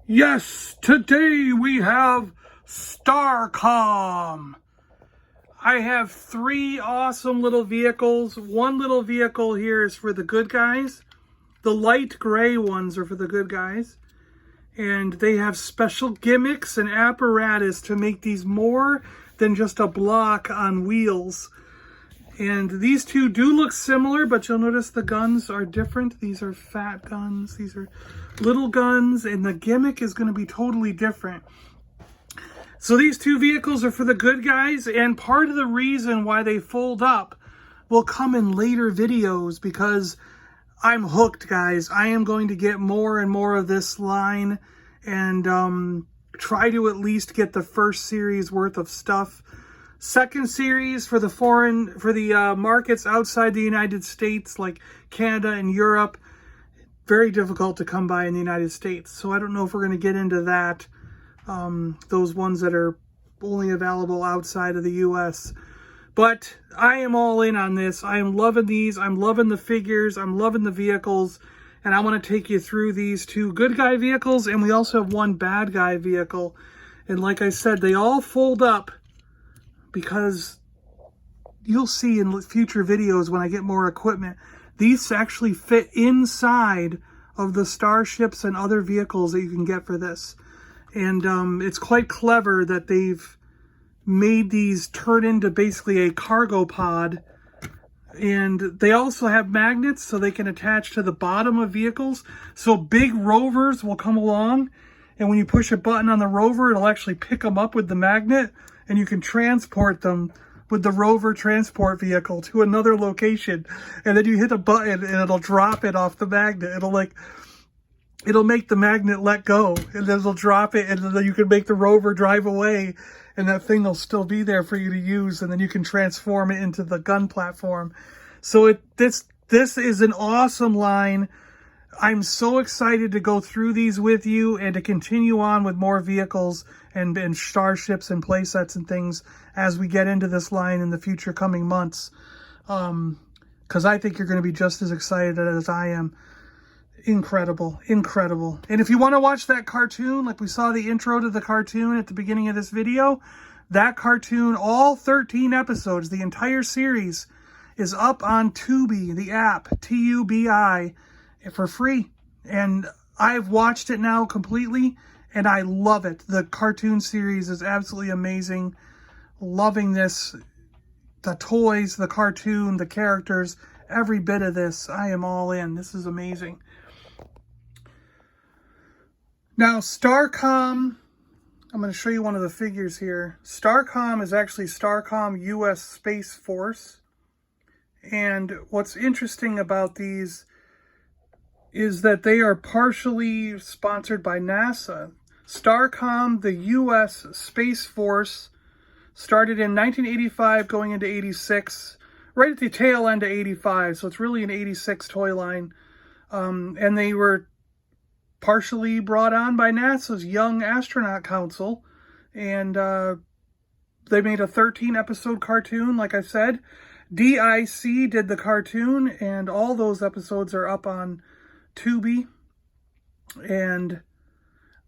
Yes, today we have Starcom. I have 3 awesome little vehicles. One little vehicle here is for the good guys. The light gray ones are for the good guys. And they have special gimmicks and apparatus to make these more than just a block on wheels. And these two do look similar, but you'll notice the guns are different. These are fat guns. These are little guns, and the gimmick is going to be totally different. So these 2 vehicles are for the good guys, and part of the reason why they fold up will come in later videos because I'm hooked, guys. I am going to get more and more of this line and try to at least get the first series worth of stuff. Second series for the markets outside the United States, like Canada and Europe, very difficult to come by in the United States. So I don't know if we're going to get into that. Those ones that are only available outside of the US. But I am all in on this. I am loving these. I'm loving the figures. I'm loving the vehicles. And I want to take you through these 2 good guy vehicles. And we also have 1 bad guy vehicle. And like I said, they all fold up because you'll see in future videos when I get more equipment, these actually fit inside of the starships and other vehicles that you can get for this. And it's quite clever that they've made these turn into basically a cargo pod. And they also have magnets so they can attach to the bottom of vehicles. So big rovers will come along, and when you push a button on the rover, it'll actually pick them up with the magnet, and you can transport them with the rover transport vehicle to another location. And then you hit a button and it'll drop it off the magnet. It'll make the magnet let go, and then it'll drop it, and then you can make the rover drive away, and that thing will still be there for you to use, and then you can transform it into the gun platform. So this is an awesome line. I'm so excited to go through these with you and to continue on with more vehicles and starships and playsets and things as we get into this line in the future coming months. Because I think you're going to be just as excited as I am. Incredible, incredible. And if you want to watch that cartoon, like we saw the intro to the cartoon at the beginning of this video, that cartoon, all 13 episodes, the entire series, is up on Tubi, the app, Tubi, for free. And I've watched it now completely, and I love it. The cartoon series is absolutely amazing. Loving this. The toys, the cartoon, the characters, every bit of this. I am all in. This is amazing. Now, Starcom, I'm going to show you one of the figures here. Starcom is actually Starcom U.S. Space Force. And what's interesting about these is that they are partially sponsored by NASA. Starcom, the U.S. Space Force, started in 1985 going into 86, right at the tail end of 85. So it's really an 86 toy line. And they were partially brought on by NASA's Young Astronaut Council. And they made a 13-episode cartoon, like I said. DIC did the cartoon, and all those episodes are up on Tubi. And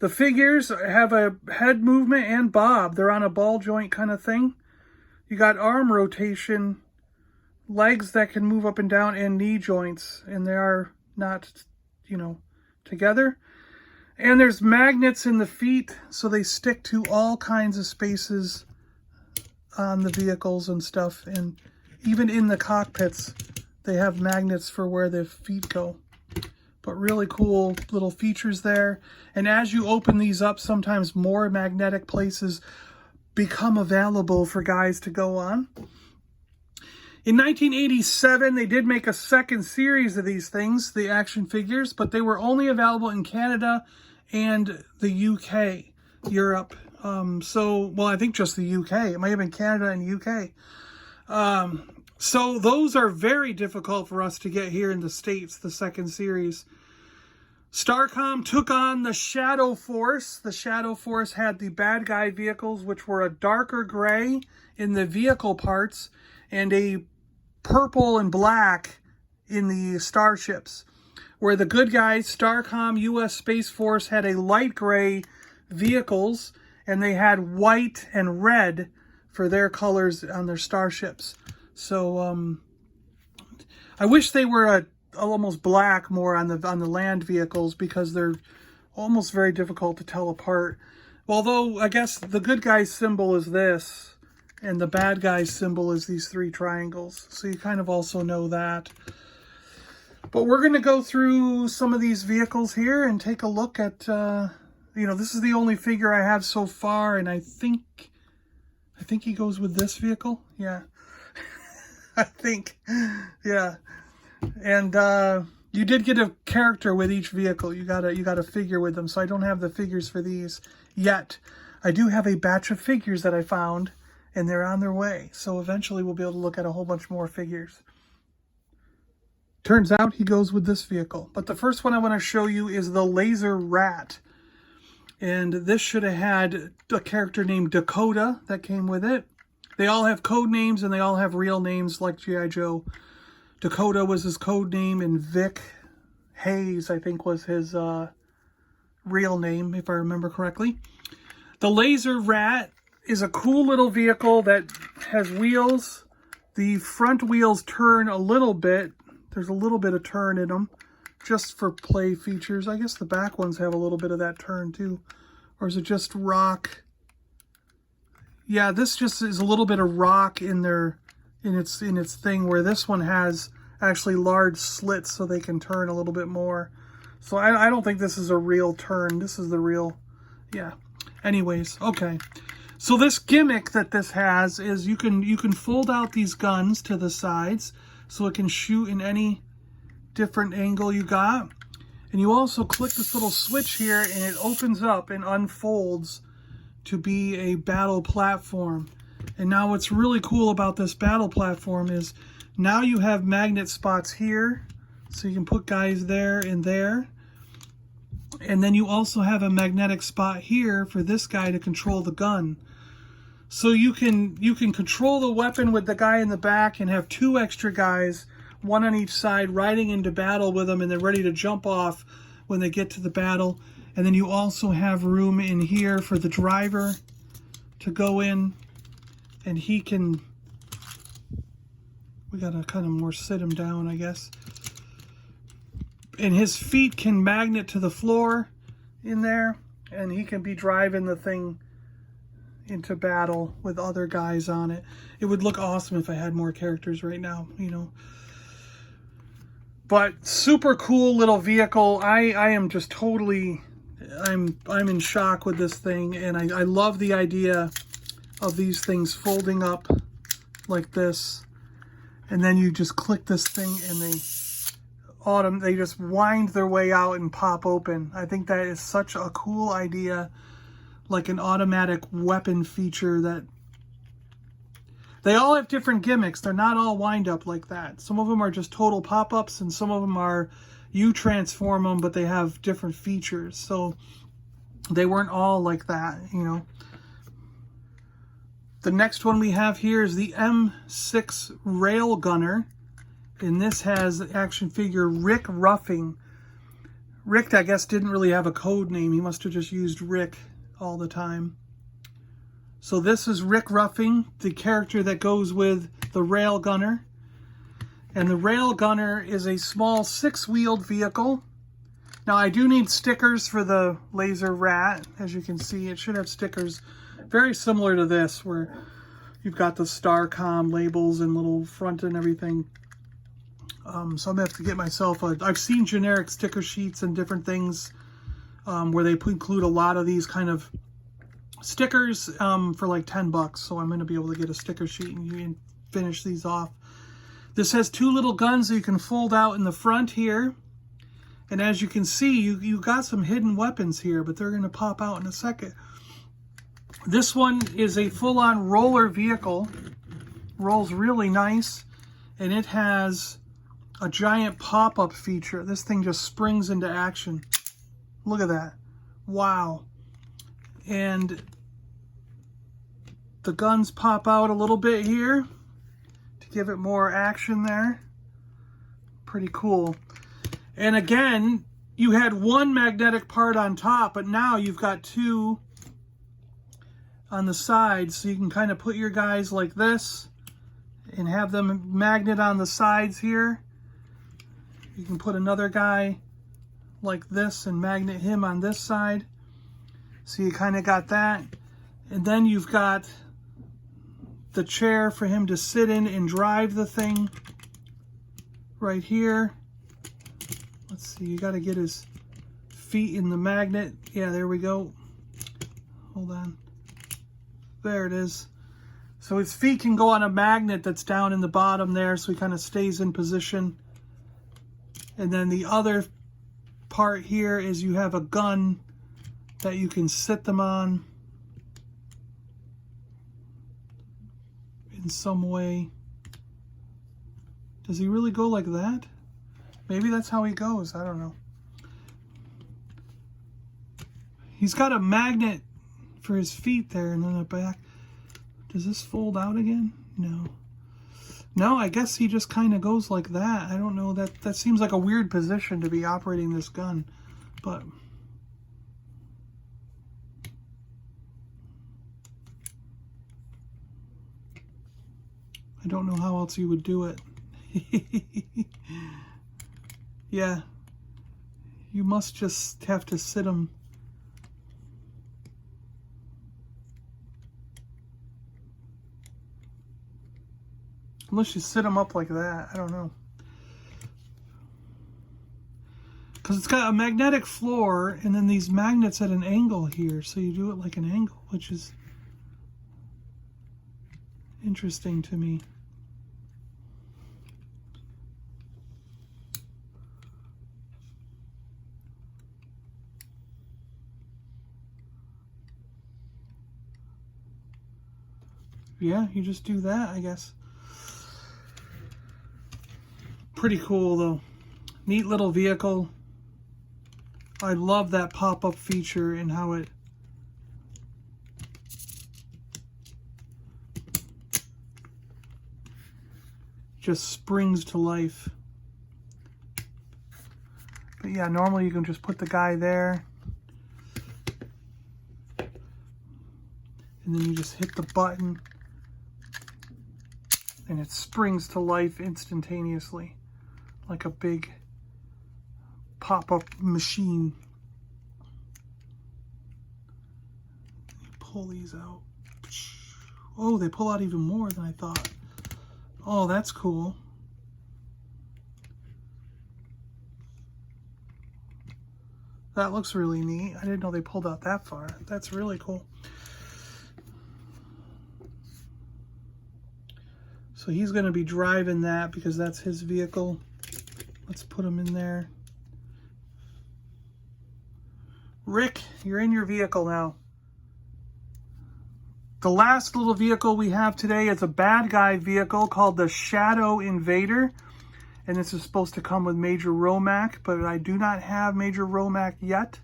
the figures have a head movement and bob. They're on a ball joint kind of thing. You got arm rotation, legs that can move up and down, and knee joints. And they are not, together. And there's magnets in the feet, so they stick to all kinds of spaces on the vehicles and stuff. And even in the cockpits, they have magnets for where the feet go. But really cool little features there. And as you open these up, sometimes more magnetic places become available for guys to go on. In 1987, they did make a second series of these things, the action figures, but they were only available in Canada and the UK, Europe. Well, I think just the UK. It might have been Canada and UK. So those are very difficult for us to get here in the States, the second series. Starcom took on the Shadow Force. The Shadow Force had the bad guy vehicles, which were a darker gray in the vehicle parts and a purple and black in the starships. Where the good guys, Starcom, U.S. Space Force, had a light gray vehicles, and they had white and red for their colors on their starships. So I wish they were almost black more on the land vehicles, because they're almost very difficult to tell apart. Although I guess the good guy's symbol is this, and the bad guy's symbol is these three triangles. So you kind of also know that. But we're going to go through some of these vehicles here and take a look at, this is the only figure I have so far, and I think he goes with this vehicle. Yeah. I think, yeah. And you did get a character with each vehicle. You got a figure with them. So I don't have the figures for these yet. I do have a batch of figures that I found, and they're on their way. So eventually we'll be able to look at a whole bunch more figures. Turns out he goes with this vehicle. But the first one I want to show you is the Laser Rat. And this should have had a character named Dakota that came with it. They all have code names, and they all have real names like G.I. Joe. Dakota was his code name, and Vic Hayes, I think, was his real name, if I remember correctly. The Laser Rat is a cool little vehicle that has wheels. The front wheels turn a little bit. There's a little bit of turn in them, just for play features. I guess the back ones have a little bit of that turn too. Or is it just rock? Yeah, this just is a little bit of rock in its thing, where this one has actually large slits so they can turn a little bit more. So I don't think this is a real turn. This is the real, yeah. Anyways, okay. So this gimmick that this has is you can fold out these guns to the sides so it can shoot in any different angle you got. And you also click this little switch here, and it opens up and unfolds to be a battle platform. And now what's really cool about this battle platform is now you have magnet spots here, so you can put guys there and there. And then you also have a magnetic spot here for this guy to control the gun. So you can control the weapon with the guy in the back and have two extra guys, one on each side, riding into battle with them, and they're ready to jump off when they get to the battle. And then you also have room in here for the driver to go in, and he can, we gotta kind of more sit him down, I guess. And his feet can magnet to the floor in there, and he can be driving the thing into battle with other guys on it. It would look awesome if I had more characters right now, But super cool little vehicle. I am just totally, I'm in shock with this thing, and I love the idea of these things folding up like this, and then you just click this thing and they just wind their way out and pop open. I think that is such a cool idea, like an automatic weapon feature. That they all have different gimmicks. They're not all wind up like that. Some of them are just total pop-ups, and some of them are you transform them, but they have different features. So they weren't all like that, The next one we have here is the M6 Railgunner, and this has action figure Rick Ruffing. Rick, I guess, didn't really have a code name. He must have just used Rick all the time. So this is Rick Ruffing, the character that goes with the Railgunner. And the Railgunner is a small 6-wheeled vehicle. Now I do need stickers for the Laser Rat. As you can see, it should have stickers very similar to this, where you've got the Starcom labels and little front and everything. So I'm gonna have to get myself I've seen generic sticker sheets and different things where they include a lot of these kind of stickers for like $10. So I'm gonna be able to get a sticker sheet and you can finish these off. This has two little guns that you can fold out in the front here. And as you can see, you got some hidden weapons here, but they're gonna pop out in a second. This one is a full-on roller vehicle. Rolls really nice. and it has a giant pop-up feature. This thing just springs into action. Look at that. Wow. And the guns pop out a little bit here to give it more action there. Pretty cool. And again, you had one magnetic part on top, but now you've got two on the sides, so you can kind of put your guys like this and have them magnet on the sides here. You can put another guy like this and magnet him on this side. So you kind of got that. And then you've got the chair for him to sit in and drive the thing right here. Let's see, you got to get his feet in the magnet. Yeah, there we go. Hold on. There it is. So his feet can go on a magnet that's down in the bottom there, so he kind of stays in position. And then the other part here is you have a gun that you can sit them on in some way. Does he really go like that? Maybe that's how he goes. I don't know. He's got a magnet for his feet there and then the back. Does this fold out again? No. No, I guess he just kind of goes like that. I don't know. That seems like a weird position to be operating this gun. But I don't know how else you would do it. Yeah. You must just have to sit him. Unless you sit them up like that. I don't know. Because it's got a magnetic floor and then these magnets at an angle here. So you do it like an angle, which is interesting to me. Yeah, you just do that, I guess. Pretty cool though. Neat little vehicle. I love that pop-up feature and how it just springs to life. But yeah, normally you can just put the guy there and then you just hit the button and it springs to life instantaneously. Like a big pop-up machine. Pull these out. Oh, they pull out even more than I thought. Oh, that's cool. That looks really neat. I didn't know they pulled out that far. That's really cool. So he's going to be driving that because that's his vehicle. Let's put him in there. Rick, you're in your vehicle now. The last little vehicle we have today is a bad guy vehicle called the Shadow Invader. And this is supposed to come with Major Romac, but I do not have Major Romac yet.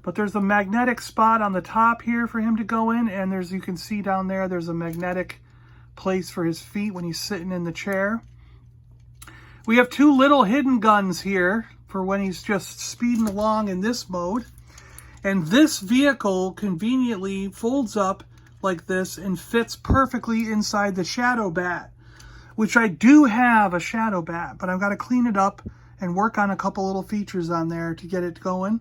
But there's a magnetic spot on the top here for him to go in. And there's, you can see down there, there's a magnetic place for his feet when he's sitting in the chair. We have two little hidden guns here for when he's just speeding along in this mode. And this vehicle conveniently folds up like this and fits perfectly inside the Shadow Bat, which I do have a Shadow Bat, but I've got to clean it up and work on a couple little features on there to get it going.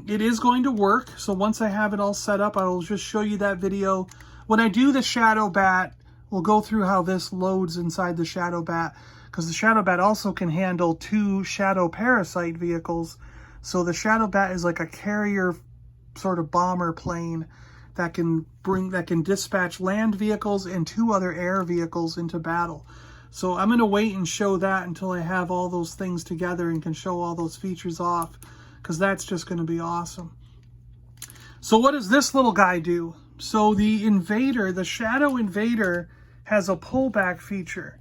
It is going to work, so once I have it all set up, I will just show you that video. When I do the Shadow Bat, we'll go through how this loads inside the Shadow Bat, because the Shadow Bat also can handle two Shadow Parasite vehicles. So the Shadow Bat is like a carrier sort of bomber plane that can dispatch land vehicles and two other air vehicles into battle. So I'm going to wait and show that until I have all those things together and can show all those features off, because that's just going to be awesome. So what does this little guy do? So the Invader, the Shadow Invader, has a pullback feature.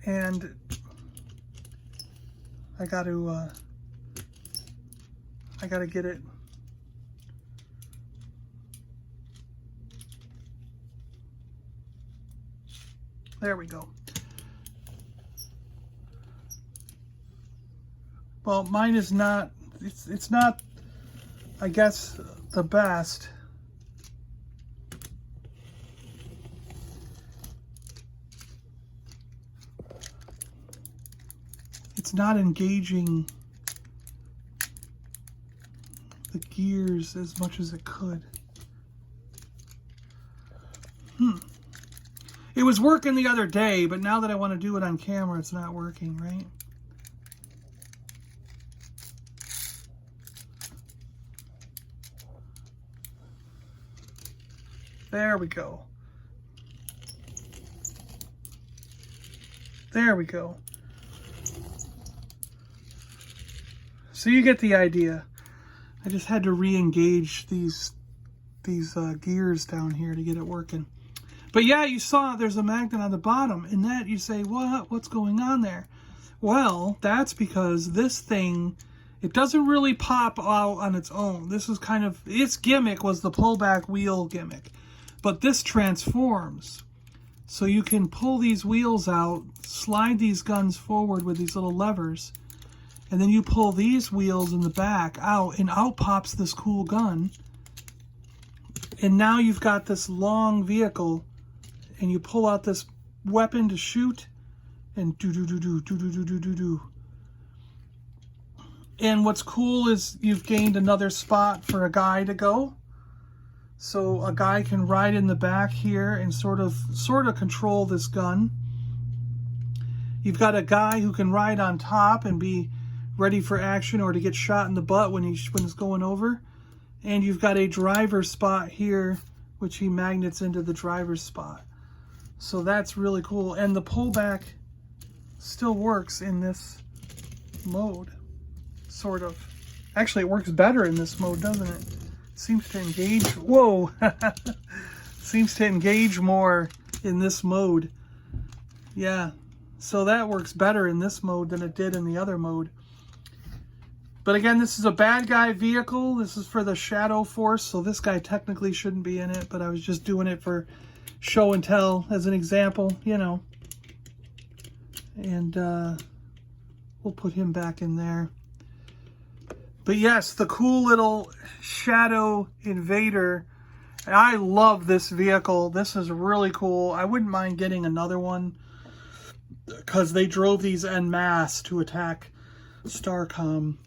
and I got to get it. There we go. Well, mine is not, it's not, I guess, the best. It's not engaging the gears as much as it could. It was working the other day, but now that I want to do it on camera, it's not working, right? There we go. There we go. So you get the idea. I just had to re-engage these gears down here to get it working. But yeah, you saw there's a magnet on the bottom, and that you say, what's going on there? Well, that's because this thing, it doesn't really pop out on its own. This is kind of, its gimmick was the pullback wheel gimmick. But this transforms. So you can pull these wheels out, slide these guns forward with these little levers, and then you pull these wheels in the back out, and out pops this cool gun. And now you've got this long vehicle, and you pull out this weapon to shoot, and do. And what's cool is you've gained another spot for a guy to go. So a guy can ride in the back here and sort of control this gun. You've got a guy who can ride on top and be ready for action or to get shot in the butt when it's going over. And you've got a driver spot here, which he magnets into the driver's spot. So that's really cool. And the pullback still works in this mode, sort of. Actually, it works better in this mode, doesn't it? Seems to engage, whoa, seems to engage more in this mode. Yeah, so that works better in this mode than it did in the other mode. But again, this is a bad guy vehicle. This is for the Shadow Force, so this guy technically shouldn't be in it, but I was just doing it for show and tell as an example, you know. And we'll put him back in there. But yes, the cool little Shadow Invader. I love this vehicle. This is really cool. I wouldn't mind getting another one because they drove these en masse to attack Starcom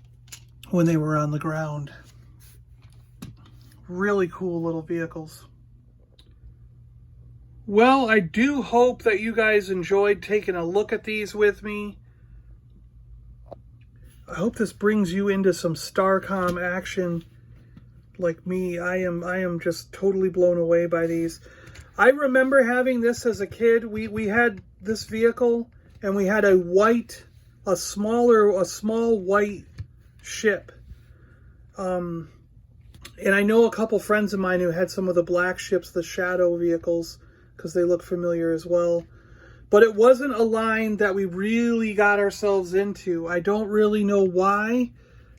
when they were on the ground. Really cool little vehicles. Well, I do hope that you guys enjoyed taking a look at these with me. I hope this brings you into some Starcom action like me. I am just totally blown away by these. I remember having this as a kid. We had this vehicle and we had a small white ship. And I know a couple friends of mine who had some of the black ships, the Shadow vehicles, because they look familiar as well. But it wasn't a line that we really got ourselves into. I don't really know why,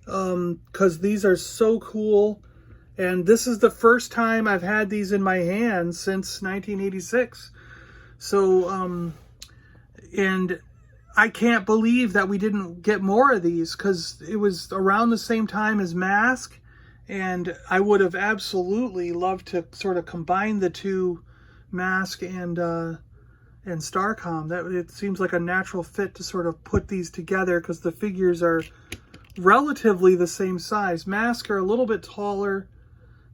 because these are so cool. And this is the first time I've had these in my hands since 1986. So, and I can't believe that we didn't get more of these, because it was around the same time as Mask. And I would have absolutely loved to sort of combine the two, Mask and Starcom. That it seems like a natural fit to sort of put these together because the figures are relatively the same size. Mask are a little bit taller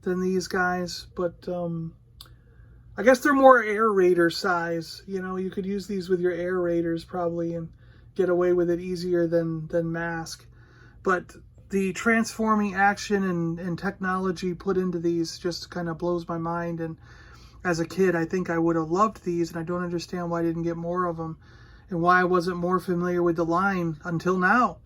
than these guys, but I guess they're more Air Raider size. You know, you could use these with your Air Raiders probably and get away with it easier than Mask. But the transforming action and technology put into these just kind of blows my mind. And as a kid, I think I would have loved these, and I don't understand why I didn't get more of them and why I wasn't more familiar with the line until now.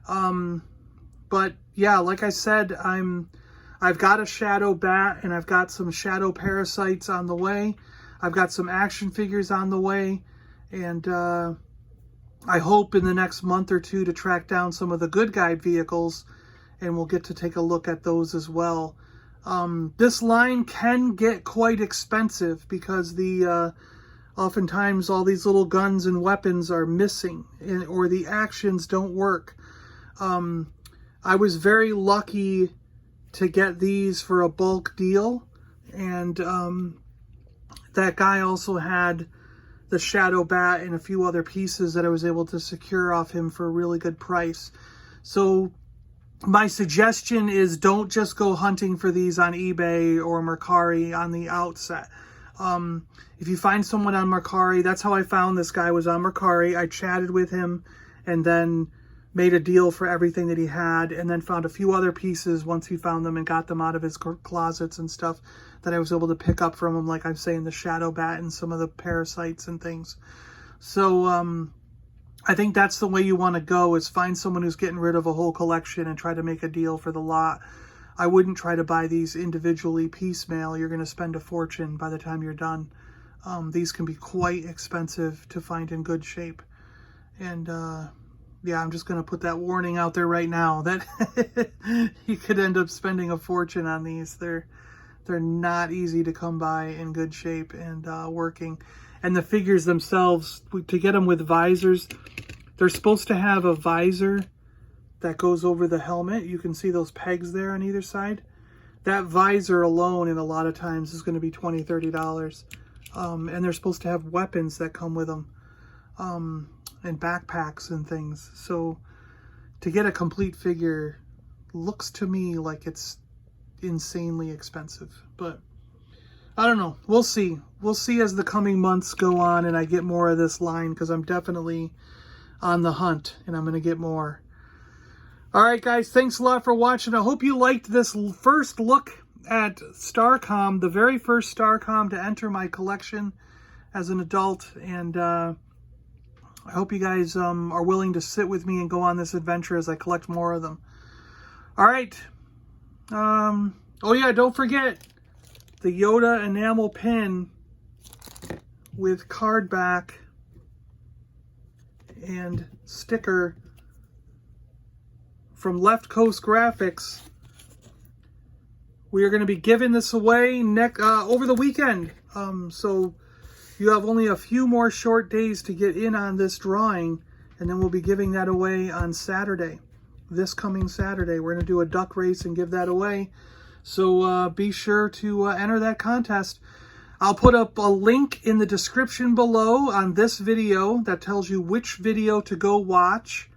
But yeah, like I said, I've got a Shadow Bat and I've got some Shadow Parasites on the way. I've got some action figures on the way, and I hope in the next month or two to track down some of the good guy vehicles, and we'll get to take a look at those as well. This line can get quite expensive because oftentimes all these little guns and weapons are missing, or the actions don't work. I was very lucky to get these for a bulk deal, and that guy also had the Shadow Bat and a few other pieces that I was able to secure off him for a really good price. So my suggestion is don't just go hunting for these on eBay or Mercari on the outset. If you find someone on Mercari, that's how I found this guy, was on Mercari. I chatted with him and then made a deal for everything that he had, and then found a few other pieces once he found them and got them out of his closets and stuff that I was able to pick up from him, like I'm saying, the Shadow Bat and some of the parasites and things. So I think that's the way you want to go, is find someone who's getting rid of a whole collection and try to make a deal for the lot. I wouldn't try to buy these individually piecemeal. You're going to spend a fortune by the time you're done. These can be quite expensive to find in good shape. And yeah, I'm just going to put that warning out there right now that you could end up spending a fortune on these. They're not easy to come by in good shape and working. And the figures themselves, to get them with visors, they're supposed to have a visor that goes over the helmet. You can see those pegs there on either side. That visor alone, in a lot of times, is going to be $20, $30. And they're supposed to have weapons that come with them. And backpacks and things. So to get a complete figure looks to me like it's insanely expensive. But I don't know. We'll see. We'll see as the coming months go on and I get more of this line, because I'm definitely on the hunt and I'm going to get more. All right, guys. Thanks a lot for watching. I hope you liked this first look at Starcom, the very first Starcom to enter my collection as an adult. And I hope you guys are willing to sit with me and go on this adventure as I collect more of them. All right. Oh yeah, don't forget the Yoda enamel pin with card back and sticker from LeftCoast Graphics. We are going to be giving this away over the weekend. So you have only a few more short days to get in on this drawing, and then we'll be giving that away on Saturday. This coming Saturday, we're going to do a duck race and give that away. So be sure to enter that contest. I'll put up a link in the description below on this video that tells you which video to go watch,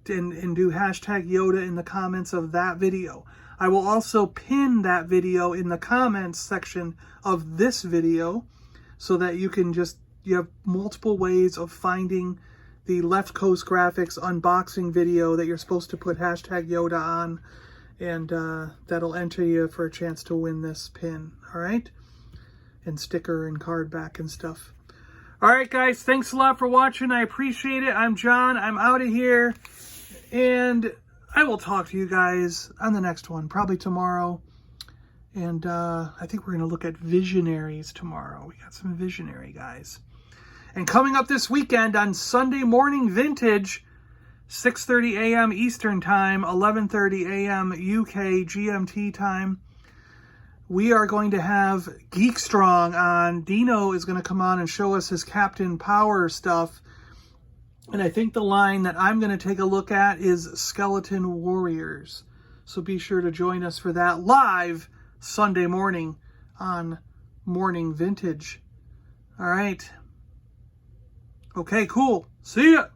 and do hashtag Yoda in the comments of that video. I will also pin that video in the comments section of this video, so that you have multiple ways of finding the LeftCoast Graphics unboxing video that you're supposed to put hashtag Yoda on, and that'll enter you for a chance to win this pin. All right, and sticker and card back and stuff. All right, guys, thanks a lot for watching. I appreciate it. I'm John. I'm out of here, and I will talk to you guys on the next one, probably tomorrow. And I think we're going to look at Visionaries tomorrow. We got some Visionary guys. And coming up this weekend on Sunday Morning Vintage, 6:30 a.m. Eastern Time, 11:30 a.m. UK GMT time, we are going to have Geek Strong on. Dino is going to come on and show us his Captain Power stuff. And I think the line that I'm going to take a look at is Skeleton Warriors. So be sure to join us for that live Sunday morning on Morning Vintage. All right. Okay, cool. See ya.